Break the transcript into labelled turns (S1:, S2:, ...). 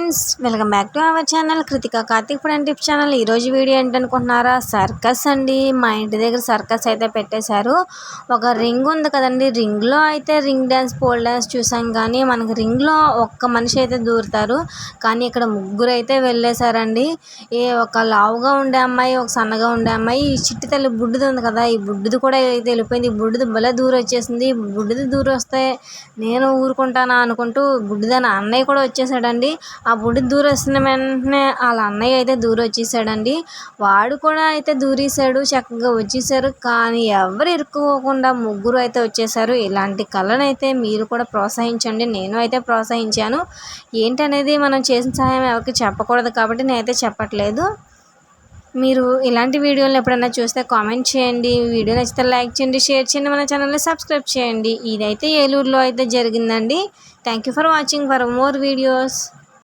S1: Friends, welcome back to our channel Krittika Karthik food and tips channel. ఈరోజు video ఏంటనుకుంటున్నారా? Circus అండి. మా ఇంటి దగ్గర సర్కస్ అయితే పెట్టేశారు. ఒక రింగ్ ఉంది కదండి, రింగ్లో అయితే రింగ్ డ్యాన్స్, పోల్ డ్యాన్స్ చూసాం. కానీ మనకి రింగ్లో ఒక్క మనిషి అయితే దూరుతారు, కానీ ఇక్కడ ముగ్గురు అయితే వెళ్ళేశారండి. ఒక లావుగా ఉండే అమ్మాయి, ఒక సన్నగా ఉండే అమ్మాయి, ఈ చిట్టి తల్లి బుడ్డిది ఉంది కదా, ఈ బుడ్డిది కూడా అయితే వెళ్ళిపోయింది. ఈ బుడ్డిది భలే దూరం వచ్చేసింది. బుడ్డిది దూరం వస్తే నేను ఊరుకుంటానా అనుకుంటూ బుడ్డిదాని అన్నయ్య కూడా వచ్చేసాడండి. ఆ బుడ్డి దూరం వస్తున్న వెంటనే వాళ్ళ అన్నయ్య అయితే దూరం వచ్చేసాడండి. వాడు కూడా అయితే దూరేశాడు, చక్కగా వచ్చేసారు. కానీ ఎవరు ఇరుక్కోకుండా ముగ్గురు అయితే వచ్చేసారు. ఇలాంటి కళను అయితే మీరు కూడా ప్రోత్సహించండి. నేను అయితే ప్రోత్సహించాను. ఏంటనేది మనం చేసిన సహాయం ఎవరికి చెప్పకూడదు కాబట్టి నేనైతే చెప్పట్లేదు. మీరు ఇలాంటి వీడియోలు ఎప్పుడైనా చూస్తే కామెంట్ చేయండి. వీడియో నచ్చితే లైక్ చేయండి, షేర్ చేయండి, మన ఛానల్ని సబ్స్క్రైబ్ చేయండి. ఇదైతే ఏలూరులో అయితే జరిగిందండి. Thank you for watching for more videos.